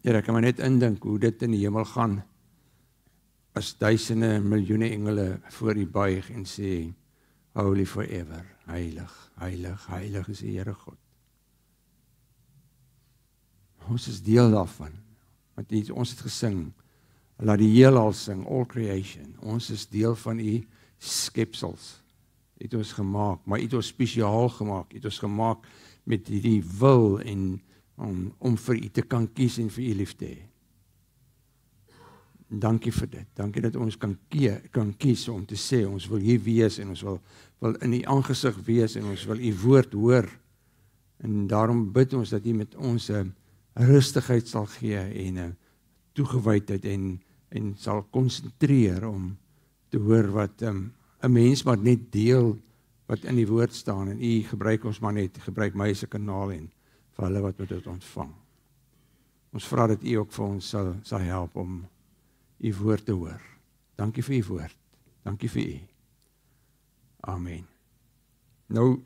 Ja, ek kan maar net indink hoe dit in die hemel gaan, as duisende en miljoene engele voor U buig en sê, Holy forever, heilig, heilig, heilig is die Here God. Ons is deel daarvan, want ons het gesing, laat die heelal sing, all creation, ons is deel van U skepsels, het ons gemaak, maar het ons spesiaal gemaak, het ons gemaak met die wil en om vir U te kan kies en vir U lief te hê. Dankie vir dit, dankie dat ons kan kies om te sê, ons wil hier wees en ons wil in U aangesig wees en ons wil U woord hoor, en daarom bid ons dat U met ons rustigheid sal gee en toegewydheid en sal konsentreer om te hoor wat 'n mens maar net deel wat in die woord staan en U gebruik ons maar net, gebruik my as 'n kanaal en vir hulle wat met dit ontvang. Ons vra dat U ook vir ons sal help om U woord te hoor. Dankie vir U woord. Dankie vir U. Amen. Nou,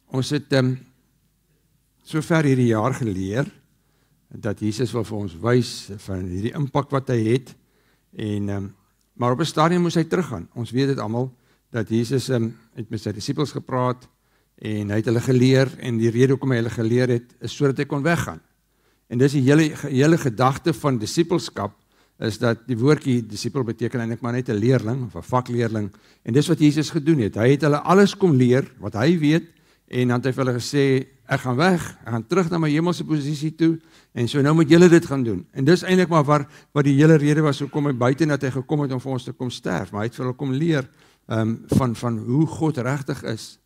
ons het sover hierdie jaar geleer dat Jesus wil vir ons wys van hierdie impak wat hy het en maar op 'n stadium moes hy teruggaan. Ons weet dit almal dat Jesus het met sy disippels gepraat en hy het hulle geleer en die rede hoekom hy hulle geleer het is sodat hy kon weggaan. En dis die hele gedagte van disippelskap is dat die woordjie disipel beteken eintlik maar net 'n leerling of 'n vakleerling en dis wat Jesus gedoen het. Hy het hulle alles kom leer wat hy weet en dan het hy vir hulle gesê ek gaan weg, ek gaan terug na my hemelse posisie toe en so nou moet julle dit gaan doen. En dis eintlik maar wat die hele rede was hoekom hy buite dat hy gekom het om vir ons te kom sterf, maar hy het vir hulle kom leer van hoe God regtig is.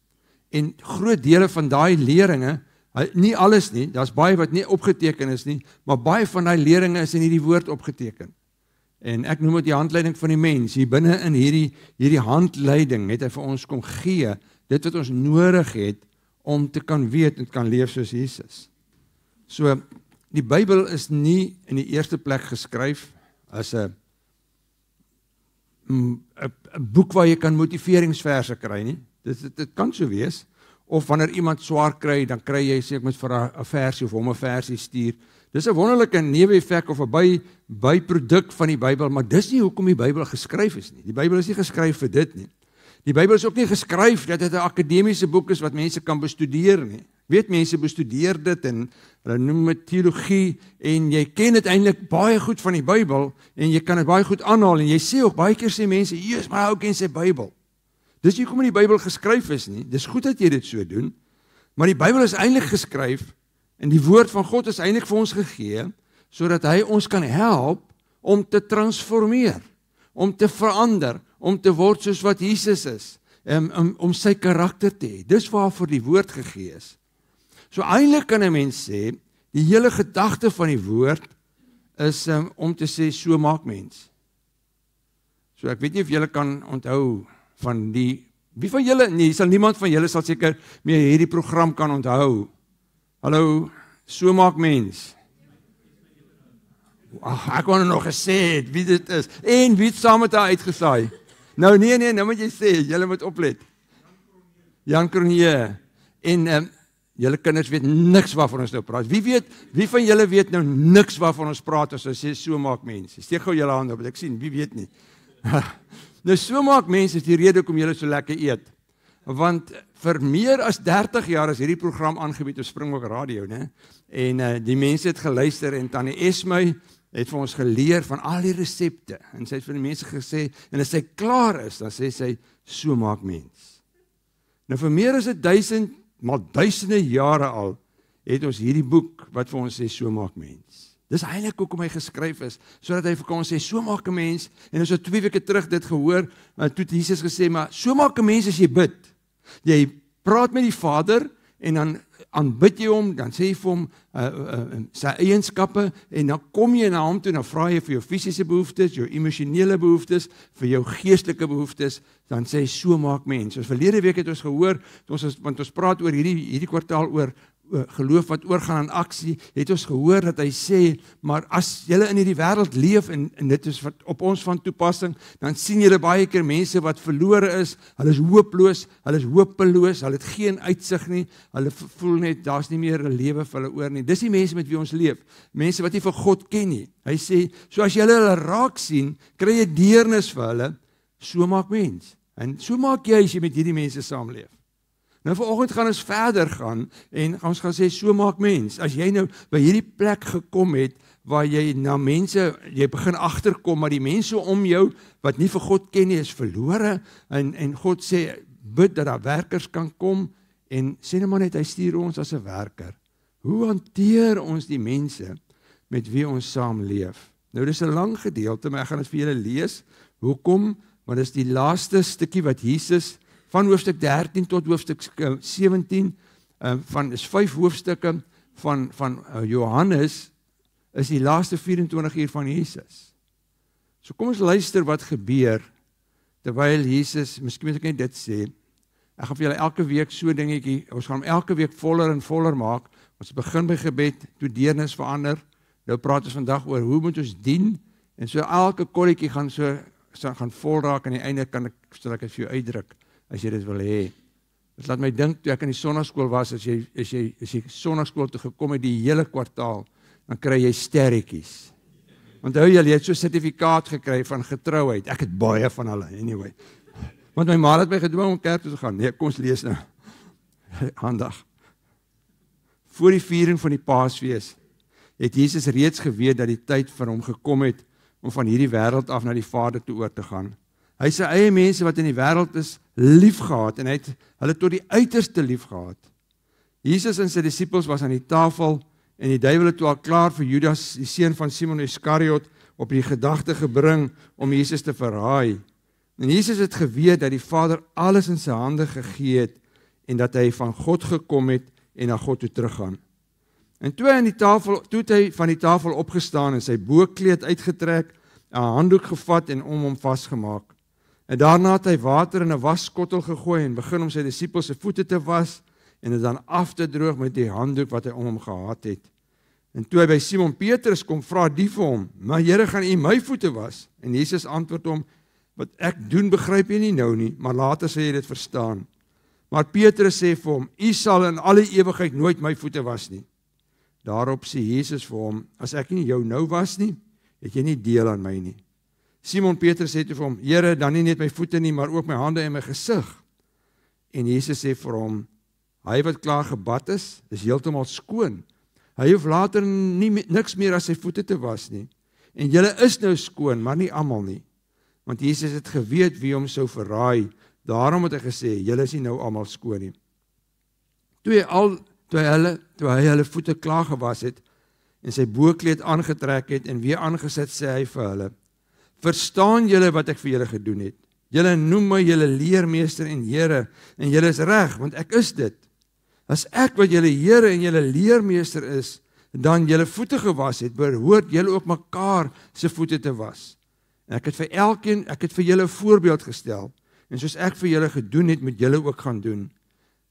En groot dele van daai leringe, nie alles nie, daar's baie wat nie opgeteken is nie, maar baie van daai leringe is in hierdie woord opgeteken. En ek noem dit die handleiding van die mens. Hier binne in hierdie handleiding het hy vir ons kom gee, dit wat ons nodig het om te kan weet en kan leef soos Jesus. So, die Bybel is nie in die eerste plek geskryf as 'n boek waar jy kan motiveringsverse kry nie. Dit kan so wees. Of wanneer iemand swaar kry, dan kry jy sê ek moet vir 'n versie of hom 'n versie stuur. Dis 'n wonderlike neeweffek of 'n byproduk van die Bybel, maar dis nie hoekom die Bybel geskryf is nie. Die Bybel is nie geskryf vir dit nie. Die Bybel is ook nie geskryf dat dit 'n akademiese boek is wat mense kan bestudeer nie. Weet mense bestudeer dit en hulle noem dit teologie en jy ken dit eintlik baie goed van die Bybel en jy kan dit baie goed aanhaal en jy sê ook baie keer sê mense, "Jesus, maar ou ken sy Bybel." Dis nie hoekom die Bybel geskryf is nie. Dis goed dat jy dit so doen, maar die Bybel is eintlik geskryf en die woord van God is eintlik vir ons gegee sodat hy ons kan help om te transformeer, om te verander, om te word soos wat Jesus is, om sy karakter te hê. Dis waarvoor die woord gegee is. So eintlik kan 'n mens sê, die hele gedagte van die woord is om te sê, so maak mens. So ek weet nie of julle kan onthou van wie van julle, nee, niemand van julle sal seker meer hierdie program kan onthou. Hallo, so maak mens. Ek wou nog gesê het wie dit is, en wie het saam met haar uitgesaai. Nou nee, nou moet jy sê, julle moet oplet. Jan Cronje, en julle kinders weet niks waarvan ons nou praat. Wie van julle weet nou niks waarvan ons praat as ons sê, so maak mense? Steek gou julle hand op, ek sien, wie weet nie. Nou so maak mense is die rede hoekom julle so lekker eet. Want vir meer as 30 jaar is hierdie program aangebied op Springbok Radio, né? En die mense het geluister en Tannie Esmy het vir ons geleer van al die resepte. En sy het vir die mense gesê, en as sy klaar is, dan sê sy, so maak mens. Nou vir meer as 1000, maar duisende jare al, het ons hierdie boek wat vir ons sê, so maak mens. Dis eintlik hoekom hy geskryf is, sodat hy vir ons sê, so maak 'n mens, en ons het 2 weke terug dit gehoor, toe het Jesus gesê, maar so maak 'n mens as jy bid. Jy praat met die Vader, en dan aanbid jy hom, dan sê jy vir hom sy eienskappe, en dan kom jy na hom toe, dan vra jy vir jou fisiese behoeftes, jou emosionele behoeftes, vir jou geestelike behoeftes, dan sê hy, so maak mens. Ons verlede week het ons gehoor, want ons praat oor hierdie kwartaal oor geloof wat oorgaan aan aksie, het ons gehoor dat hy sê, maar as julle in hierdie wêreld leef, en dit is wat op ons van toepassing, dan sien julle baie keer mense wat verlore is, hulle is hooploos, hulle is hopeloos, hulle het geen uitsig nie, hulle voel net, daar's nie meer 'n lewe vir hulle oor nie. Dis die mense met wie ons leef, mense wat nie vir God ken nie. Hy sê, so as julle hulle raak sien, kry jy deernis vir hulle, so maak mens. En so maak jy as jy met hierdie mense saamleef. Nou vanoggend gaan ons verder gaan en ons gaan sê, so maak mens. As jy nou by hierdie plek gekom het, waar jy na mense, jy begin agterkom, maar die mense om jou, wat nie vir God ken nie, is verlore, en God sê, bid dat daar werkers kan kom, en sê nou maar net, hy stuur ons as 'n werker. Hoe hanteer ons die mense, met wie ons saam leef? Nou dis 'n lang gedeelte, maar ek gaan dit vir julle lees. Hoekom? Want dis die laaste stukkie wat Jesus, van hoofstuk 13 tot hoofstuk 17, is 5 hoofstukke van Johannes, is die laaste 24 uur van Jesus. So kom ons luister wat gebeur, terwyl Jesus, miskien moet ek net dit sê, ek gaan vir julle elke week so dingetjie, ons gaan hom elke week voller en voller maak, ons begin by gebed, toe deernis verander, nou praat ons vandag oor, hoe moet ons dien, en so elke kolletjie gaan gaan vol raak, en aan die einde sal ek het vir jou uitdruk, as jy dit wil hê. Dit laat my dink, toe ek in die sonnaskool was, as jy sonnaskool toe gekom het, die hele kwartaal, dan kry jy sterretjies. Onthou jy het so 'n sertifikaat gekry van getrouheid, ek het baie van hulle, anyway. Want my ma het my gedwing om kerk toe te gaan, nee, kom ons lees nou, handig. Voor die viering van die Paasfees, het Jesus reeds geweet dat die tyd vir hom gekom het, om van hierdie wêreld af na die Vader toe oor te gaan. Hy sy eie mense wat in die wêreld is, lief gehad, en hy het hulle tot die uiterste lief gehad. Jesus en sy disippels was aan die tafel, en die duiwel het toe al klaar vir Judas, die seun van Simon Iskariot, op die gedagte gebring, om Jesus te verraai. En Jesus het geweet, dat die Vader alles in sy hande gegee het, en dat hy van God gekom het, en na God toe teruggaan. En toe het hy van die tafel opgestaan, en sy boekleed uitgetrek, 'n handdoek gevat, en om hom vasgemaak. En daarna het hy water in 'n waskottel gegooi, en begin om sy disippels se voete te was, en dit dan af te droog met die handdoek wat hy om hom gehad het. En toe hy by Simon Petrus kom, vra die vir hom, maar Here, gaan u my voete was? En Jesus antwoord hom, wat ek doen begryp jy nie nou nie, maar later sal jy dit verstaan. Maar Petrus sê vir hom, u sal in alle ewigheid nooit my voete was nie. Daarop sê Jesus vir hom, as ek nie jou nou was nie, het jy nie deel aan my nie. Simon Petrus sê toe vir hom, Here, dan nie net my voete nie, maar ook my hande en my gesig. En Jesus sê vir hom, hy wat klaar gebad is heeltemal skoon. Hy hoef later niks meer as sy voete te was nie. En julle is nou skoon, maar nie almal nie. Want Jesus het geweet wie hom sou verraai, daarom het hy gesê, julle is nie nou almal skoon nie. Toe hy hulle voete klaar gewas het, en sy boekleed aangetrek het, en weer aangesit, sê hy vir hulle, verstaan julle wat ek vir julle gedoen het? Julle noem my julle leermeester en Here, en julle is reg, want ek is dit. As ek wat julle Here en julle leermeester is, dan julle voete gewas het, behoort julle ook mekaar se voete te was. En ek het vir julle 'n voorbeeld gestel, en soos ek vir julle gedoen het, moet julle ook gaan doen.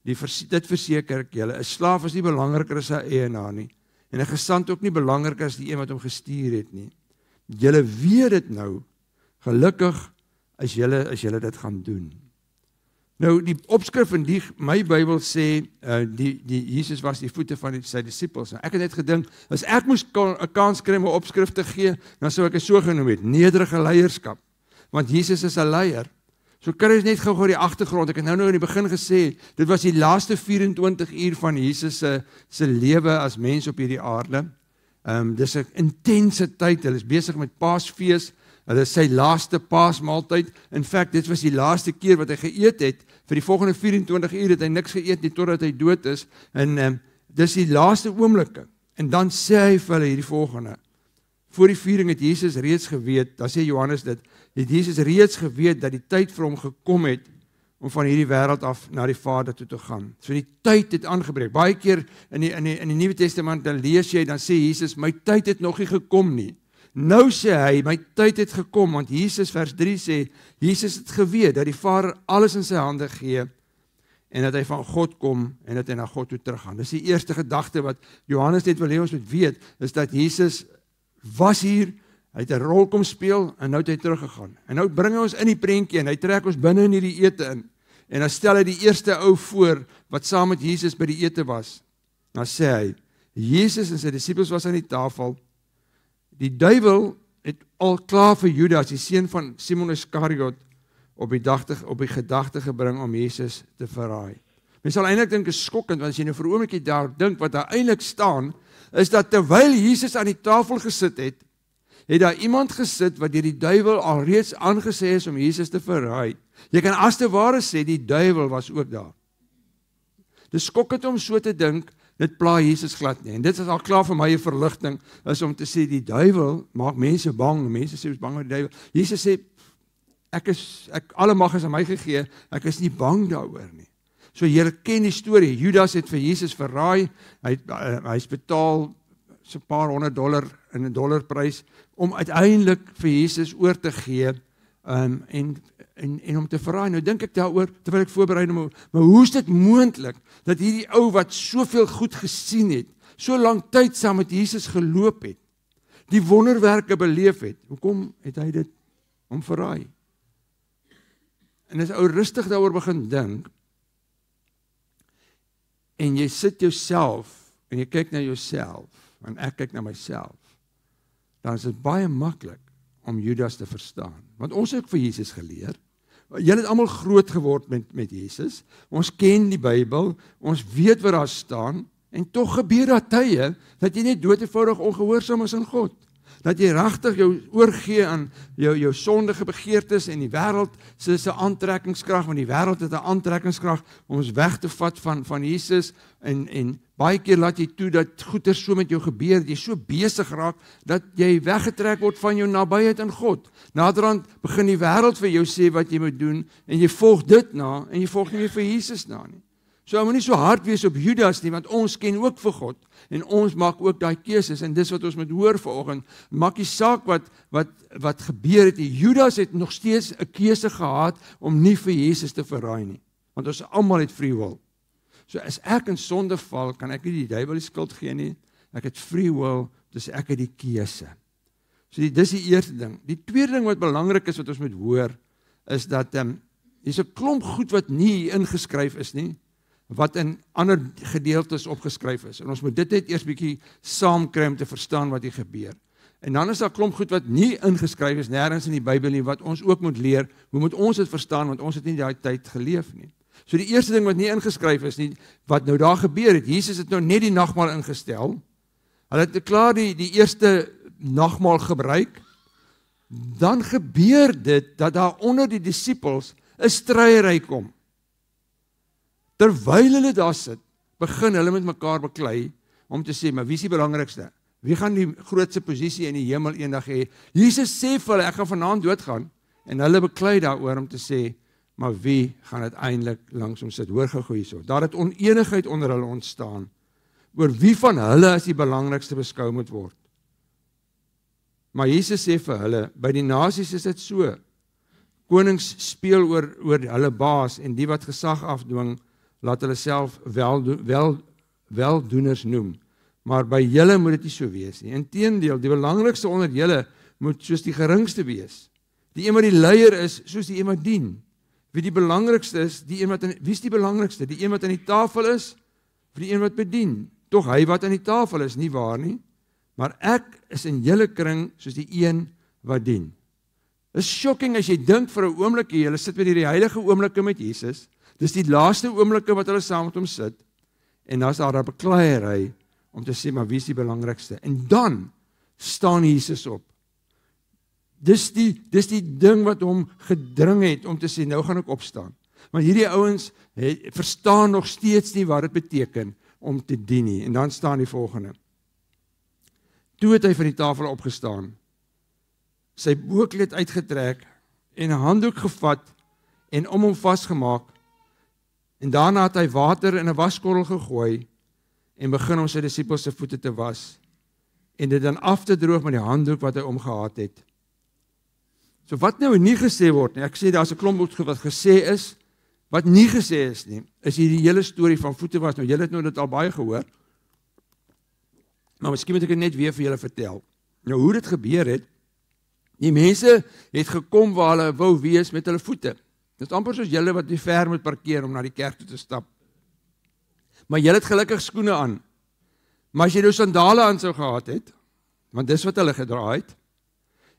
Dit verseker ek julle, 'n slaaf is nie belangriker as sy eienaar nie, en 'n gesant ook nie belangriker as die een wat hom gestuur het nie. Julle weet dit nou, gelukkig as julle dit gaan doen. Nou, die opskrif in my Bybel sê, Jesus was die voete van sy disippels. Ek het net gedink, as ek moes 'n kans kry om 'n opskrif te gee, dan sou ek dit so genoem het, nederige leierskap. Want Jesus is 'n leier. So kry ons net gou die agtergrond. Ek het nou in die begin gesê, dit was die laaste 24 uur van Jesus se lewe as mens op hierdie aarde. Dis 'n intense tyd. Hulle is besig met Paasfees. Hulle is sy laaste Paasmaaltyd. In feite, dit was die laaste keer wat hy geëet het. Vir die volgende 24 uur het hy niks geëet nie totdat hy dood is. En dis die laaste oomblikke. En dan sê hy vir hulle hierdie volgende. Voor die viering het Jesus reeds geweet, dan sê Johannes dit, het Jesus reeds geweet dat die tyd vir hom gekom het om van hierdie wêreld af na die Vader toe te gaan. So die tyd het aangebreek. Baie keer in die Nuwe Testament dan lees jy, dan sê Jesus, my tyd het nog nie gekom nie. Nou sê hy, my tyd het gekom, want Jesus vers 3 sê, Jesus het geweet dat die Vader alles in sy hande gee en dat hy van God kom en dat hy na God toe teruggaan. Dis die eerste gedagte wat Johannes net wil hê ons moet weet, is dat Jesus was hier, hy het 'n rol kom speel en nou het hy teruggegaan. En nou bring hy ons in die prentjie en hy trek ons binne in hierdie ete in. En dan stel hy die eerste ou voor wat saam met Jesus by die ete was. Dan sê hy, Jesus en sy disippels was aan die tafel. Die duiwel het al klaar vir Judas, die seun van Simon Iskariot, op die gedagte gebring om Jesus te verraai. Mens sal eintlik dink is skokkend, want as jy nou vir 'n oombliekie daar dink, wat daar eintlik staan, is dat terwyl Jesus aan die tafel gesit het, het daar iemand gesit wat deur die duiwel alreeds aangesê is om Jesus te verraai. Jy kan as te ware sê, die duiwel was ook daar. Dis skokkend om so te dink, dit pla Jesus glad nie. En dit is al klaar vir my 'n verligting, is om te sê, die duiwel maak mense bang, mense sê ons bang met die duiwel. Jesus sê, alle mag is aan my gegee, ek is nie bang daaroor nie. So julle ken die storie, Judas het vir Jesus verraai, hy's betaal so 'n paar $100 in 'n dollarprys, om uiteindelik vir Jesus oor te gee, en om te verraai. Nou dink ek daaroor, terwyl ek voorberei, maar hoe is dit moontlik, dat hierdie ou wat soveel goed gesien het, so lang tyd saam met Jesus geloop het, die wonderwerke beleef het, hoekom het hy dit om verraai? En as ou rustig daaroor begin dink, en jy sit jouself, en jy kyk na jouself, en ek kyk na myself, dan is dit baie maklik om Judas te verstaan. Want ons het ook vir Jesus geleer. Julle het almal groot geword met Jesus. Ons ken die Bybel, ons weet wat daar staan, en tog gebeur daar tye, dat jy net doodeenvoudig ongehoorsaam is aan God. Dat jy regtig jou oorgee aan jou sondige begeertes en die wêreld se aantrekkingskrag, want die wêreld het 'n aantrekkingskrag om ons weg te vat van Jesus, en baie keer laat jy toe dat goeie so met jou gebeur, dat jy so besig raak, dat jy weggetrek word van jou nabyheid aan God. Naderhand begin die wêreld vir jou sê wat jy moet doen, en jy volg dit na, en jy volg nie meer vir Jesus na nie. So moet nie so hard wees op Judas nie, want ons ken ook vir God, en ons maak ook daai keuses, en dis wat ons moet hoor vanoggend. Maak nie saak wat gebeur het nie. Judas het nog steeds 'n keuse gehad om nie vir Jesus te verraai nie, want ons almal het free will. So as ek in sonde val, kan ek nie die duiwel die skuld gee nie, ek het free will, dus ek het die keuse. So dis die eerste ding. Die tweede ding wat belangrik is, wat ons moet hoor, is dat hier's 'n klomp goed wat nie ingeskryf is nie, wat in ander gedeeltes opgeskryf is. En ons moet dit net eers bietjie saamkry om te verstaan wat hier gebeur. En dan is daar klomp goed wat nie ingeskryf is, nêrens in die Bybel nie, wat ons ook moet leer, hoe moet ons dit verstaan, want ons het nie daai tyd geleef nie. So die eerste ding wat nie ingeskryf is nie, wat nou daar gebeur het, Jesus het nou net die nagmaal ingestel, hulle het klaar die eerste nagmaal gebruik, dan gebeur dit, dat daar onder die disippels 'n stryery kom. Terwyl hulle daar sit, begin hulle met mekaar beklei, om te sê, maar wie is die belangrikste? Wie gaan die grootste posisie in die hemel eendag hê? Jesus sê vir hulle, ek gaan vanaand doodgaan, en hulle beklei daaroor om te sê, maar wie gaan uiteindelik langs hom sit? Hoor gou hierso. Daar het onenigheid onder hulle ontstaan, oor wie van hulle as die belangrikste beskou moet word. Maar Jesus sê vir hulle, by die nasies is dit so, konings speel oor hulle baas, en die wat gesag afdwing, laat hulle self weldoeners noem. Maar by julle moet dit nie so wees nie. Inteendeel, die belangrikste onder julle moet soos die geringste wees. Die een wat die leier is, soos die een wat dien. Wie die belangrikste is, wie is die belangrikste? Die een wat aan die tafel is, of die een wat bedien? Tog hy wat aan die tafel is, nie waar nie? Maar ek is in julle kring soos die een wat dien. Is shocking as jy dink vir 'n oombliekie, julle sit met hierdie heilige oomblikke met Jesus. Dis die laaste oomblikke wat hulle saam met hom sit, en dan is daar 'n bekleierery om te sê, maar wie is die belangrikste? En dan staan Jesus op. Dis die ding wat hom gedring het om te sê, nou gaan ek opstaan. Maar hierdie ouens verstaan nog steeds nie wat dit beteken om te dien nie. En dan staan die volgende. Toe het hy van die tafel opgestaan, sy bokkleed uitgetrek en 'n handdoek gevat en om hom vasgemaak, en daarna het hy water in 'n waskorrel gegooi en begin om sy disippels se voete te was en dit dan af te droog met die handdoek wat hy omgehad het. So wat nou nie gesê word nie, ek sê daar's 'n klomp goed wat gesê is, Wat nie gesê is nie, is hier die hele storie van voete was. Nou, julle het nou dit al baie gehoor, maar miskien moet ek dit net weer vir julle vertel. Nou, hoe dit gebeur het, die mense het gekom waar hulle wou wees met hulle voete. Dit is amper soos julle wat nie ver moet parkeer om na die kerk toe te stap. Maar julle het gelukkig skoene aan. Maar as jy nou sandale aan sou gehad het, want dis wat hulle gedra het,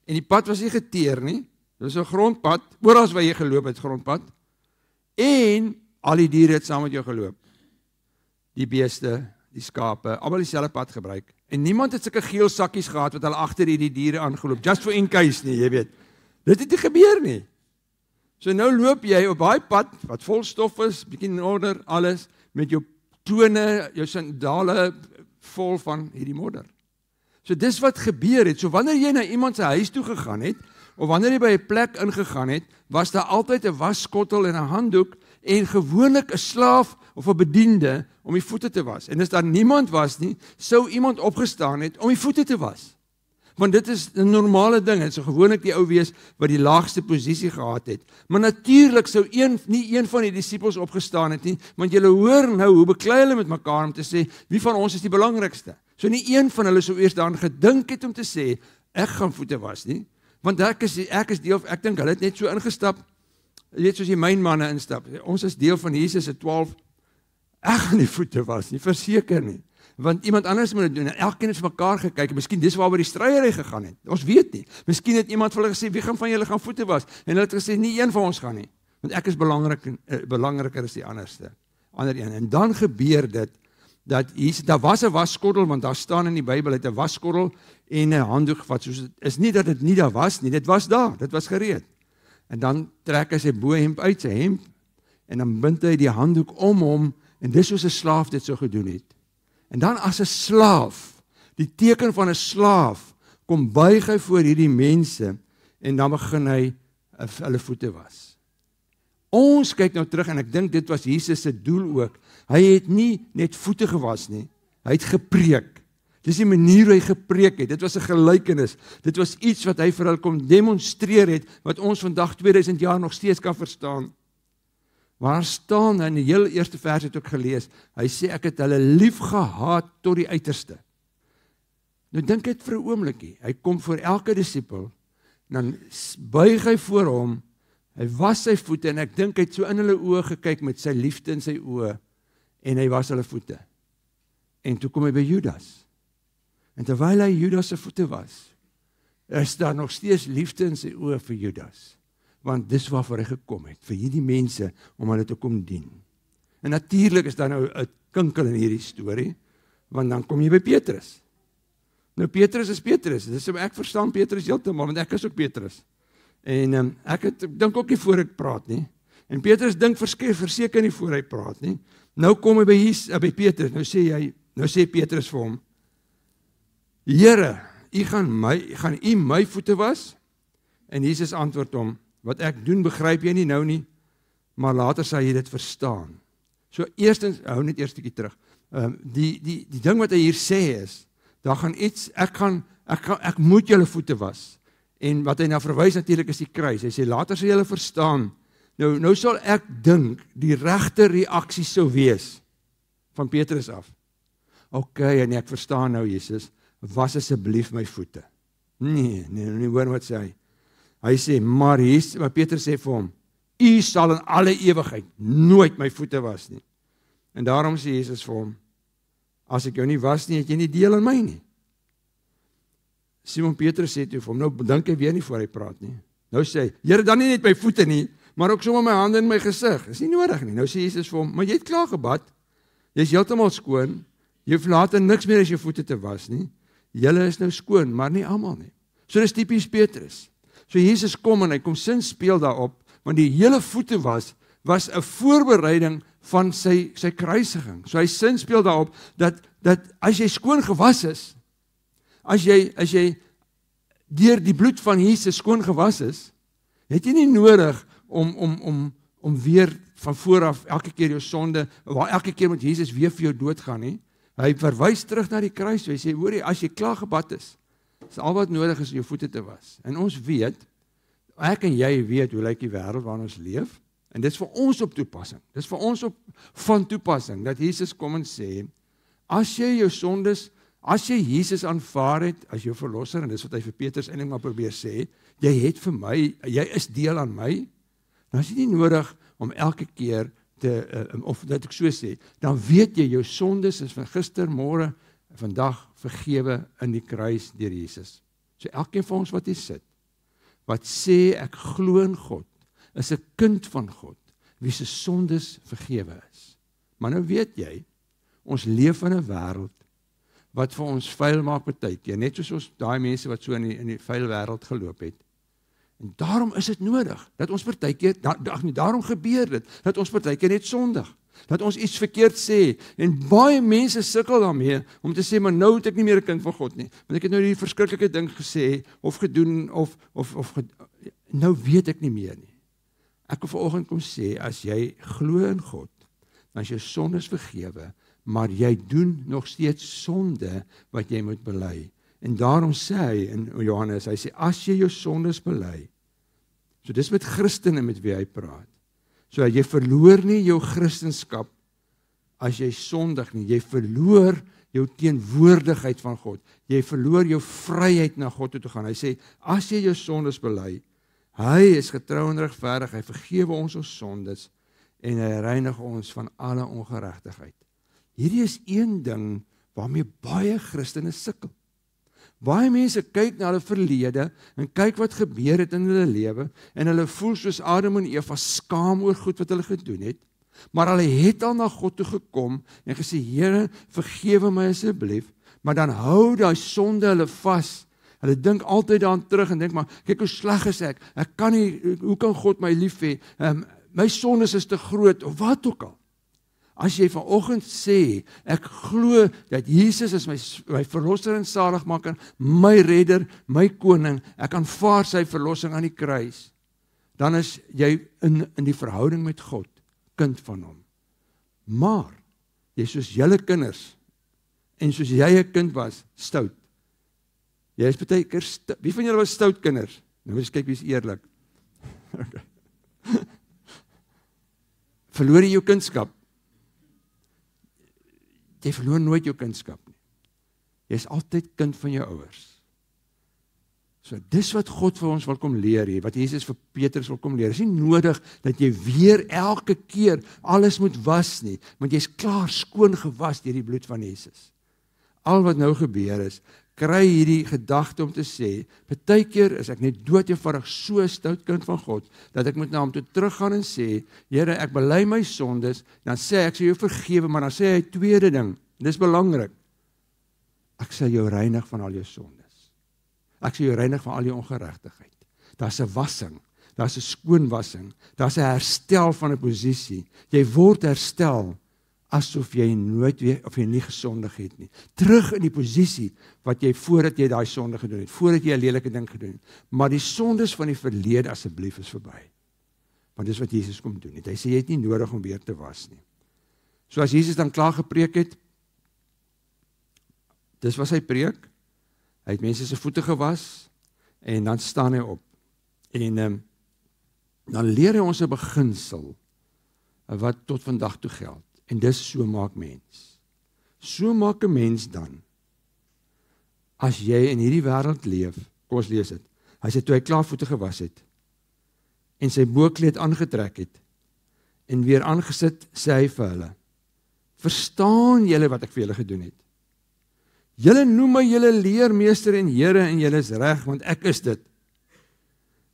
en die pad was nie geteer nie, dit was 'n grondpad, oral waar jy geloop het, grondpad, en al die diere het saam met jou geloop. Die beeste, die skape, almal dieselfde pad gebruik. En niemand het sulke geel sakkies gehad wat hulle agter hierdie diere aangeloop, just for in case nie, jy weet. Dit het nie gebeur nie. So nou loop jy op daai pad, wat vol stof is, bietjie modder, alles, met jou tone, jou sandale vol van hierdie modder. So dis wat gebeur het. So wanneer jy na iemand se huis toe gegaan het, of wanneer jy by 'n plek ingegaan het, was daar altyd 'n wasskottel en 'n handdoek, en gewoonlik 'n slaaf of 'n bediende om die voete te was. En as daar niemand was nie, sou iemand opgestaan het om die voete te was. Want dit is 'n normale ding, het so gewoonlik die ou wees wat die laagste posisie gehad het. Maar natuurlik sou nie een van die disippels opgestaan het nie, want julle hoor nou hoe beklei hulle met mekaar om te sê, wie van ons is die belangrikste? So nie een van hulle sou eers daaraan gedink het om te sê, ek gaan voete was nie, want ek is deel, ek dink hulle het net so ingestap, jy weet soos die mynmanne instap, ons is deel van Jesus se 12, ek gaan nie voete was nie, verseker nie. Want iemand anders moet dit doen, en elkeen het vir mekaar gekyk, en miskien dis waaroor die stryery gegaan het, ons weet nie, miskien het iemand vir hulle gesê, wie gaan van julle gaan voete was, en hulle het gesê, nie een van ons gaan nie, want ek is belangriker as die ander een, en dan gebeur dit, dat daar was 'n wasskottel, want daar staan in die Bybel, het 'n wasskottel en 'n handdoek gevat, soos het is nie dat dit nie daar was nie, dit was daar, dit was gereed, en dan trek hy sy bohemp uit, sy hemp, en dan bind hy die handdoek om hom, en dis soos 'n slaaf dit so gedoen het. En dan as 'n slaaf, die teken van 'n slaaf, kom buig hy voor hierdie mense, en dan begin hy hulle voete was. Ons kyk nou terug, en ek dink dit was Jesus se doel ook, hy het nie net voete gewas nie, hy het gepreek. Dis die manier hoe hy gepreek het, dit was 'n gelykenis, dit was iets wat hy vir hulle kom demonstreer het, wat ons vandag 2000 jaar nog steeds kan verstaan. Waar staan, in die heel eerste vers het ek gelees, hy sê, ek het hulle lief gehad tot die uiterste. Nou dink dit vir 'n oombliekie, hy kom voor elke disipel, dan buig hy voor hom, hy was sy voete, en ek dink hy het so in hulle oë gekyk met sy liefde in sy oë, en hy was hulle voete. En toe kom hy by Judas. En terwyl hy Judas se voete was, is daar nog steeds liefde in sy oë vir Judas. Want dis waarvoor hy gekom het, vir hierdie mense, om hulle te kom dien. En natuurlik is daar nou 'n kinkel in hierdie storie, want dan kom jy by Petrus. Nou Petrus is Petrus, dis ek verstaan Petrus heeltemal, want ek is ook Petrus. En ek dink ook nie voor ek praat nie, en Petrus dink verseker nie voor hy praat nie. Nou kom hy by Petrus, nou sê Petrus vir hom, Here, gaan u my voete was? En Jesus antwoord hom, wat ek doen begryp jy nie nou nie, maar later sal jy dit verstaan. So eerstens, hou net eers 'n bietjie terug. Die ding wat hy hier sê is, daar gaan iets, ek moet julle voete was. En wat hy nou verwys natuurlik is die kruis. Hy sê later sal julle verstaan. Nou sal ek dink die regte reaksie sou wees van Petrus af. Okay, en ek verstaan nou Jesus, was asseblief my voete. Nee, hoor wat sê hy. Hy sê, maar Petrus sê vir hom, u sal in alle ewigheid nooit my voete was nie. En daarom sê Jesus vir hom, as ek jou nie was nie, het jy nie deel aan my nie. Simon Petrus sê toe vir hom, nou dink hy weer nie voor hy praat nie. Nou sê hy, Here, dan nie net my voete nie, maar ook sommer my hande en my gesig. Is nie nodig nie. Nou sê Jesus vir hom, maar jy het klaar gebad, jy is heeltemal skoon, jy hoef later niks meer as jou voete te was nie. Julle is nou skoon, maar nie almal nie. So dis tipies Petrus. So Jesus kom en hy kom sin speel daarop, want die hele voete was 'n voorbereiding van sy kruisiging. So hy sin speel daarop, dat as jy skoon gewas is, as jy deur die bloed van Jesus skoon gewas is, het jy nie nodig om weer van vooraf elke keer jou sonde, waar elke keer moet Jesus weer vir jou doodgaan nie. Hy verwys terug na die kruis, so hy sê, hoor jy, as jy klaar gebad is al wat nodig is om jou voete te was. En ons weet, ek en jy weet hoe lyk die wêreld waarin ons leef, En dit is vir ons op toepassing. Dit is vir ons van toepassing, dat Jesus kom en sê, as jy jou sondes, as jy Jesus aanvaar het, as jou verlosser, en dis wat hy vir Petrus eintlik maar probeer sê, jy het vir my, jy is deel aan my, dan is dit nie nodig om elke keer of dat ek so sê, dan weet jy jou sondes is van gister, môre, vandag vergewe in die kruis deur Jesus. So elkeen van ons wat hier sit, wat sê ek glo in God, is 'n kind van God, wie se sondes vergewe is. Maar nou weet jy, ons leef in 'n wêreld wat vir ons vuil maak partykeer, net soos ons daai mense wat so in die vuil wêreld geloop het. En daarom is dit nodig, dat ons partykeer, daarom gebeur dit, dat ons partykeer net sondig, dat ons iets verkeerd sê, en baie mense sukkel daarmee, om te sê, maar nou het ek nie meer 'n kind van God nie, want ek het nou die verskriklike ding gesê, of gedoen, nou weet ek nie meer nie. Ek wil vanoggend kom sê, as jy glo in God, dan is jou sondes vergewe, maar jy doen nog steeds sonde, wat jy moet bely. En daarom sê hy in Johannes, hy sê, as jy jou sondes bely, so dis met Christene met wie hy praat, so jy verloor nie jou Christenskap, as jy sondig nie, jy verloor jou teenwoordigheid van God, jy verloor jou vryheid na God toe te gaan. Hy sê, as jy jou sondes bely, hy is getrou en regverdig, hy vergewe ons sondes, en hy reinig ons van alle ongeregtigheid. Hierdie is een ding, waarmee baie Christene sukkel. Baie mense kyk na hulle verlede, en kyk wat gebeur het in hulle lewe, en hulle voel soos Adam en Eva skaam oor goed wat hulle gedoen het, maar hulle het al na God toe gekom, en gesê, Here, vergewe my asseblief, maar dan hou daai sonde hulle vas. Hulle dink altyd daaraan terug, en dink maar, kyk hoe sleg is ek kan nie, hoe kan God my lief hê, my sondes is te groot, of wat ook al. As jy vanoggend sê, ek glo dat Jesus is my verlosser en saligmaker, my redder, my koning, ek aanvaar sy verlossing aan die kruis, dan is jy in die verhouding met God, kind van hom. Maar, jy is soos julle kinders, en soos jy 'n kind was, stout. Jy is baie keer stout. Wie van julle was stout kinders? Nou eens kyk wie is eerlik. Okay. Verloor jy jou kindskap? Jy verloor nooit jou kindskap nie. Jy is altyd kind van jou ouers. So dis wat God vir ons wil kom leer hier, wat Jesus vir Petrus wil kom leer. Is nie nodig dat jy weer elke keer alles moet was nie, want jy is klaar skoon gewas deur die bloed van Jesus. Al wat nou gebeur is, kry hierdie gedagte om te sê, partykeer is ek net dood eenvoudig so 'n stout kind van God, dat ek moet na hom toe teruggaan en sê, Here, ek bely my sondes, dan sê ek sal jou vergewe, maar dan sê hy tweede ding, dis belangrik, ek sal jou reinig van al jou sondes. Ek sal jou reinig van al jou ongeregtigheid. Daar's 'n wassing, daar's 'n skoonwassing, daar's 'n herstel van 'n posisie. Jy word herstel, asof jy nooit weer, of jy nie gesondig het nie. Terug in die posisie wat jy voordat jy daai sonde gedoen het, voordat jy 'n lelike ding gedoen het. Maar die sondes van die verlede asseblief is verby. Want dis wat Jesus kom doen het. Hy sê jy het nie nodig om weer te was nie. So as Jesus dan klaar gepreek het, dis was sy preek. Hy het mense se voete gewas en dan staan hy op. En dan leer hy ons 'n beginsel wat tot vandag toe geld. En dis so maak mens. So maak 'n mens dan, as jy in hierdie wêreld leef, kom ons lees dit, hy sê toe hy klaar voete gewas het, en sy boekleed aangetrek het, en weer aangesit, sê hy vir hulle, verstaan julle wat ek vir julle gedoen het? Julle noem my julle leermeester en Here, en julle is reg, want ek is dit.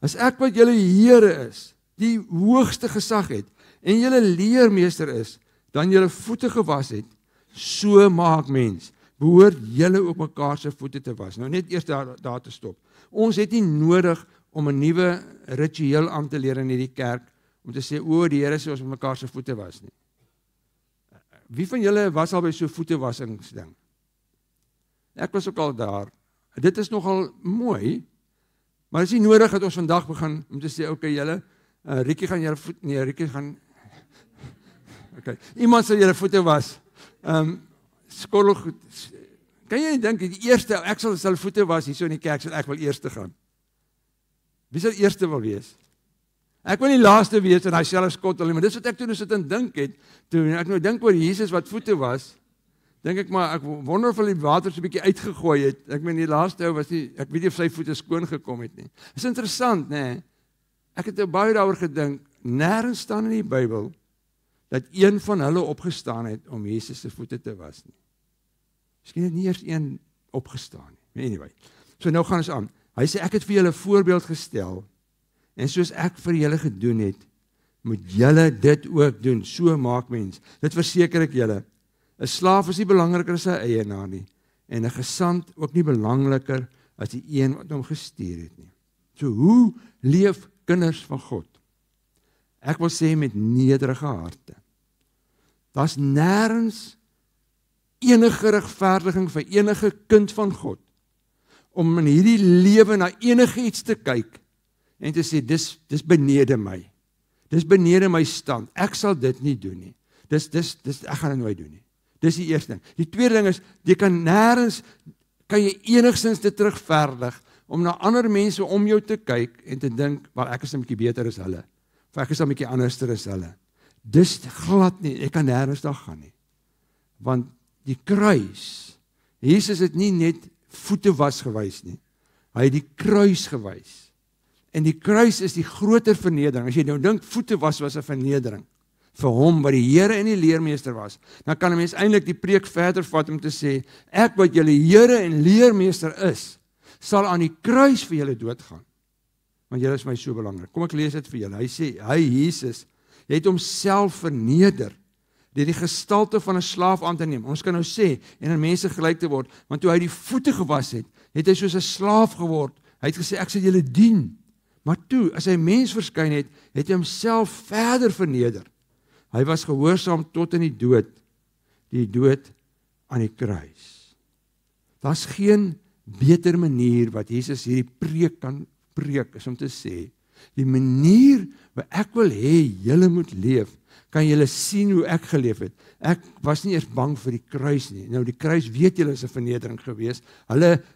As ek wat julle Here is, die hoogste gesag het, en julle leermeester is, dan julle voete gewas het, so maak mens, behoort julle ook mekaar se voete te was. Nou net eers daar te stop. Ons het nie nodig om 'n nuwe ritueel aan te leer in hierdie kerk, om te sê, die Here sê ons moet mekaar se voete was nie. Wie van julle was al by so voetewassingsding? Ek was ook al daar. Dit is nogal mooi, maar is nie nodig dat ons vandag begin om te sê, julle, Riekie gaan julle voet, nee, Riekie gaan, iemand sal julle voete was. Skorrelgoed. Kan jy nie dink, die eerste, ek sal voete was hier so in die kerk, sal ek wel eerste gaan. Wie sal eerste wil wees? Ek wil nie laaste wees in daai selfs skottel nie, maar dis wat ek toe sit en dink het, toe ek nou dink oor Jesus wat voete was, dink ek maar, ek wonder of hulle die water so 'n bietjie uitgegooi het. Ek meen die laaste ou was nie, ek weet nie of sy voete skoon gekom het nie. Is interessant, né? Ek het baie daaroor gedink, nêrens staan in die Bybel dat een van hulle opgestaan het om Jesus se voete te was nie. Miskien het nie eers een opgestaan nie. Anyway, so nou gaan ons aan. Hy sê, ek het vir julle 'n voorbeeld gestel, en soos ek vir julle gedoen het, moet julle dit ook doen. So maak mens. Dit verseker ek julle. 'n Slaaf is nie belangriker as sy eienaar nie, en 'n gesant ook nie belangriker as die een wat hom gestuur het nie. So hoe leef kinders van God? Ek wil sê met nederige harte. Daar's nêrens enige regverdiging vir enige kind van God om in hierdie lewe na enige iets te kyk en te sê, dis benede my. Dis benede my stand. Ek sal dit nie doen nie. Ek gaan dit nooit doen nie. Dis die eerste ding. Die tweede ding is, jy kan jy enigstens dit terugverdig om na ander mense om jou te kyk en te dink, wel ek is 'n bietjie beter as hulle. Of ek is 'n bietjie anderster as hulle. Dis glad nie, ek kan nêrens daar gaan nie. Want die kruis, Jesus het nie net voete was gewys nie. Hy het die kruis gewys. En die kruis is die groter vernedering. As jy nou dink voete was 'n vernedering vir hom wat die Here en die leermeester was, dan kan 'n mens eintlik die preek verder vat om te sê, ek wat julle Here en leermeester is, sal aan die kruis vir julle doodgaan. Want julle is my so belangrik. Kom ek lees dit vir julle. Hy sê, Jesus, hy het homself verneder deur die gestalte van 'n slaaf aan te neem. Ons kan nou sê, en aan mense gelyk te word, want toe hy die voete gewas het, het hy soos 'n slaaf geword. Hy het gesê, ek sal julle dien. Maar toe, as hy mens verskyn het, het hy homself verder verneder. Hy was gehoorsaam tot in die dood aan die kruis. Daar's geen beter manier wat Jesus hierdie preek kan preek, is om te sê, die manier wat ek wil hê julle moet leef, kan julle sien hoe ek geleef het. Ek was nie eers bang vir die kruis nie. Nou die kruis weet julle is 'n vernedering gewees.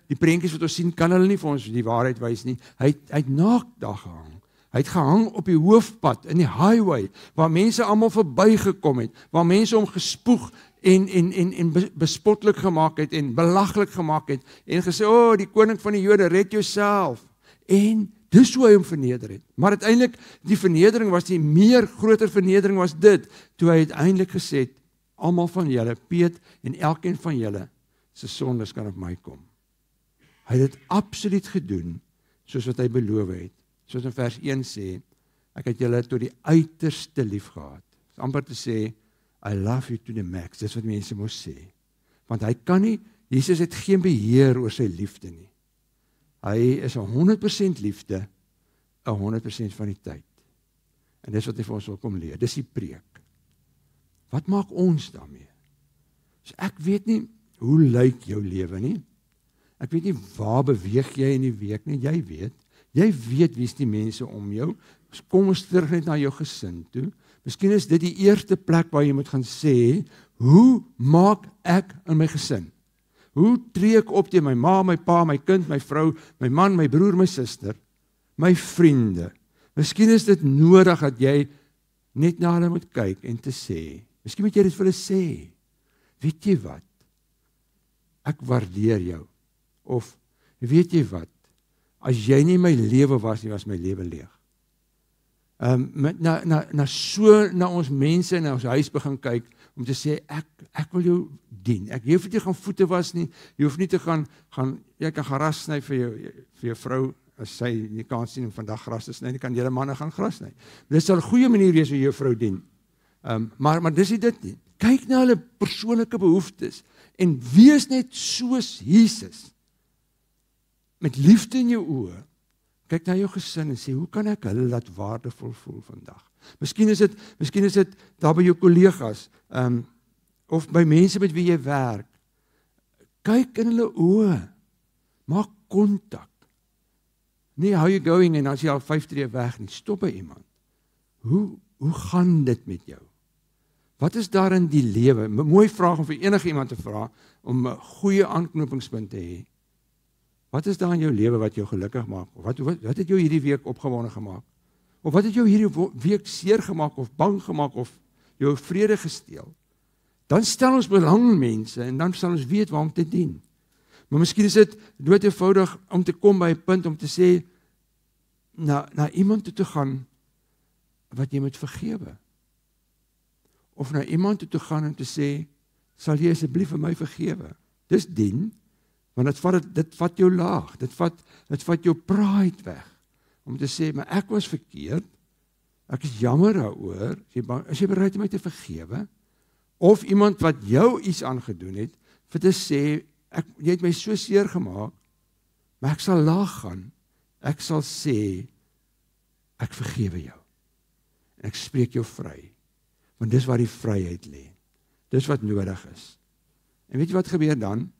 Die prentjies wat ons sien, kan hulle nie vir ons die waarheid wys nie. Hy het naak daar gehang. Hy het gehang op die hoofpad, in die highway, waar mense almal verbygekom het, waar mense hom gespoeg en bespotlik gemaak het, en belaglik gemaak het, en gesê, die koning van die Jode, red jouself. En dis hoe hy hom verneder het. Maar uiteindelik, die vernedering was die meer groter vernedering was dit, toe hy uiteindelik gesê het, almal van julle, Piet en elkeen van julle, se sondes kan op my kom. Hy het dit absoluut gedoen, soos wat hy beloof het. Soos in vers 1 sê, ek het julle tot die uiterste lief gehad. Amper te sê, I love you to the max, dis wat mense moes sê. Want hy kan nie, Jesus het geen beheer oor sy liefde nie. Hy is 100% liefde, 100% van die tyd. En dis wat hy vir ons wil kom leer, dis die preek. Wat maak ons daarmee? So ek weet nie, hoe lyk jou lewe nie? Ek weet nie, waar beweeg jy in die week nie? Jy weet wie is die mense om jou. Kom ons terug net na jou gesin toe. Miskien is dit die eerste plek waar jy moet gaan sê, hoe maak ek in my gesin? Hoe tree ek op teen my ma, my pa, my kind, my vrou, my man, my broer, my suster, my vriende? Miskien is dit nodig dat jy net na hulle moet kyk en te sê, miskien moet jy dit vir hulle sê, weet jy wat? Ek waardeer jou. Of, weet jy wat? As jy nie my lewe was nie, was my lewe leeg. Na ons mense en ons huis begin kyk, om te sê, ek wil jou dien. Jy hoef nie te gaan voete was nie, jy hoef nie te gaan jy kan gras sny vir jou vrou, as sy nie kan sien om vandag gras te sny, nie kan julle manne gaan gras sny. Dit sal 'n goeie manier wees hoe jou vrou dien. Maar dis nie dit nie. Kyk na hulle persoonlike behoeftes, en wees net soos Jesus. Met liefde in jou oë, kyk na jou gesin en sê, hoe kan ek hulle laat waardevol voel vandag? Miskien is dit daar by jou kollegas, of by mense met wie jy werk. Kyk in hulle oë, maak kontak. Nee, how you going, en as jy al 5 tree weg nie, stop by iemand. Hoe gaan dit met jou? Wat is daar in die lewe? Mooi vraag om vir enige iemand te vra, om 'n goeie aanknopingspunt te hê. Wat is daar in jou lewe wat jou gelukkig maak? Wat het jou hierdie week opgewonde gemaak? Of wat het jou hierdie week seer gemaak, of bang gemaak, of jou vrede gesteel? Dan stel ons belang in mense, en dan sal ons weet waar om te dien. Maar miskien is dit dood eenvoudig om te kom by 'n punt om te sê, na iemand toe te gaan, wat jy moet vergewe. Of na iemand toe te gaan en te sê, sal jy asseblief vir my vergewe? Dis dien, want dit vat jou laag, dit vat jou pride weg, om te sê, maar ek was verkeerd, ek is jammer daaroor, is jy bereid om my te vergewe? Of iemand wat jou iets aangedoen het, vir te sê, jy het my so seer gemaak, maar ek sal laag gaan, ek sal sê, ek vergewe jou, en ek spreek jou vry, want dis waar die vryheid lê, dis wat nodig is. En weet jy wat gebeur dan?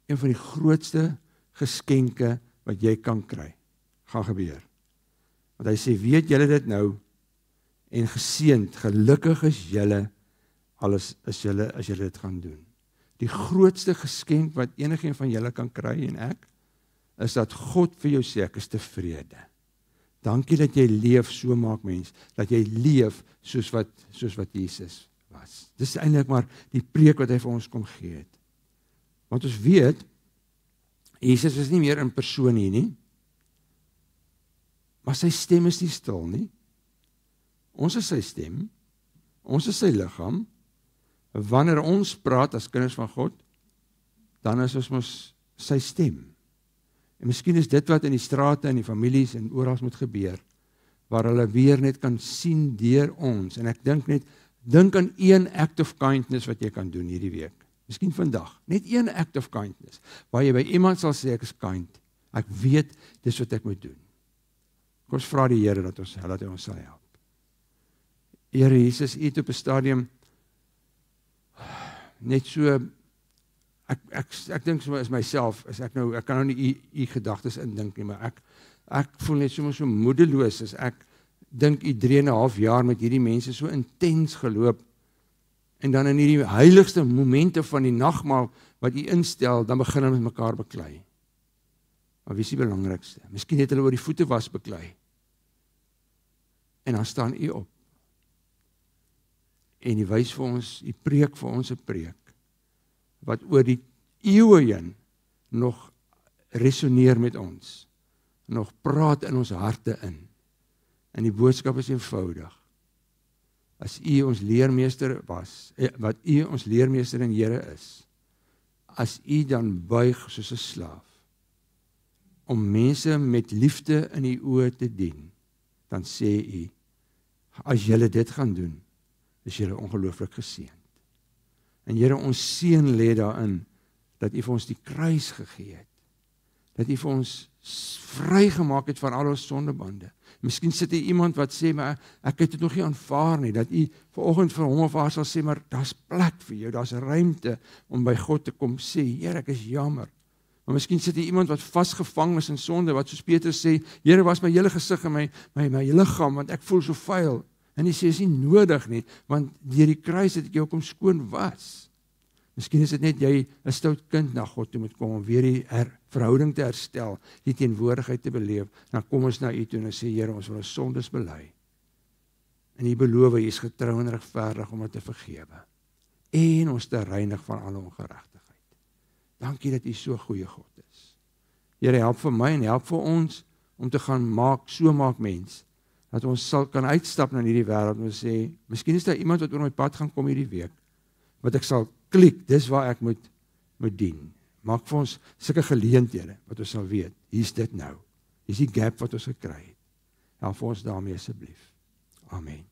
Een van die grootste geskenke wat jy kan kry, gaan gebeur. Want hy sê, weet julle dit nou, en geseënd, gelukkig is julle, alles as julle dit gaan doen. Die grootste geskenk wat enigeen van julle kan kry, en ek, is dat God vir jou sê, ek is tevrede. Dankie dat jy leef, so maak mens, dat jy leef soos wat Jesus was. Dis eintlik maar die preek wat hy vir ons kom gee het. Want ons weet, Jesus is nie meer in persoon hier nie, maar sy stem is nie stil nie. Ons is sy stem, ons is sy liggaam. Wanneer ons praat as kinders van God, dan is ons mos sy stem. En miskien is dit wat in die strate en die families en oral moet gebeur, waar hulle weer net kan sien deur ons. En ek dink aan een act of kindness wat jy kan doen hierdie week. Miskien vandag, net een act of kindness, waar jy by iemand sal sê, ek is kind. Ek weet, dis wat ek moet doen. Kom ons vra die Here dat hy ons sal help. Here Jesus, U het op 'n stadium net so, ek dink so as myself, ek kan nou nie u gedagtes indink nie, maar ek voel net so moedeloos, as ek dink u 3,5 jaar met hierdie mense so intens geloop, en dan in hierdie heiligste momente van die nagmaal, wat u instel, dan begin hulle met mekaar beklei. Maar wie is die belangrikste? Miskien het hulle oor die voete was beklei. En dan staan u op. En u wys vir ons, u preek vir ons 'n preek, wat oor die eeue heen nog resoneer met ons, nog praat in ons harte in. En die boodskap is eenvoudig. As u ons leermeester was, wat u ons leermeester en Here is, as u dan buig soos 'n slaaf, om mense met liefde in die oë te dien, dan sê u, as julle dit gaan doen, is julle ongelooflik geseënd. En Here, ons seën lê daarin, dat u vir ons die kruis gegee het, dat u vir ons vrygemaak het van al ons sondebande. Miskien sit hier iemand wat sê, maar ek het dit nog nie aanvaar nie, dat u vanoggend vir hom of haar sal sê, maar daar's plek vir jou, daar's ruimte om by God te kom sê, Here, ek is jammer. Maar miskien sit hier iemand wat vasgevang is in sonde, wat soos Petrus sê, Here, was my hele gesig en my liggaam, want ek voel so vuil. En hy sê, is nie nodig nie, want deur die kruis het ek jou kom skoon was. Miskien is dit net jy 'n stout kind na God toe moet kom, om weer die verhouding te herstel, die teenwoordigheid te beleef. Dan kom ons na u toe en sê, Here, ons wil ons sondes bely. En u beloof, u is getrou en regverdig om dit te vergewe. En ons te reinig van alle ongeregtigheid. Dankie dat u so goeie God is. Here, help vir my en help vir ons, om te gaan maak mens, dat ons kan uitstap na hierdie wêreld en sê, miskien is daar iemand wat oor my pad gaan kom hierdie week, wat ek sal klik, dis waar ek moet dien. Maak vir ons sulke geleenthede, wat ons sal weet, hier's dit nou. Hier's die gap wat ons gekry het. Help vir ons daarmee asseblief. Amen.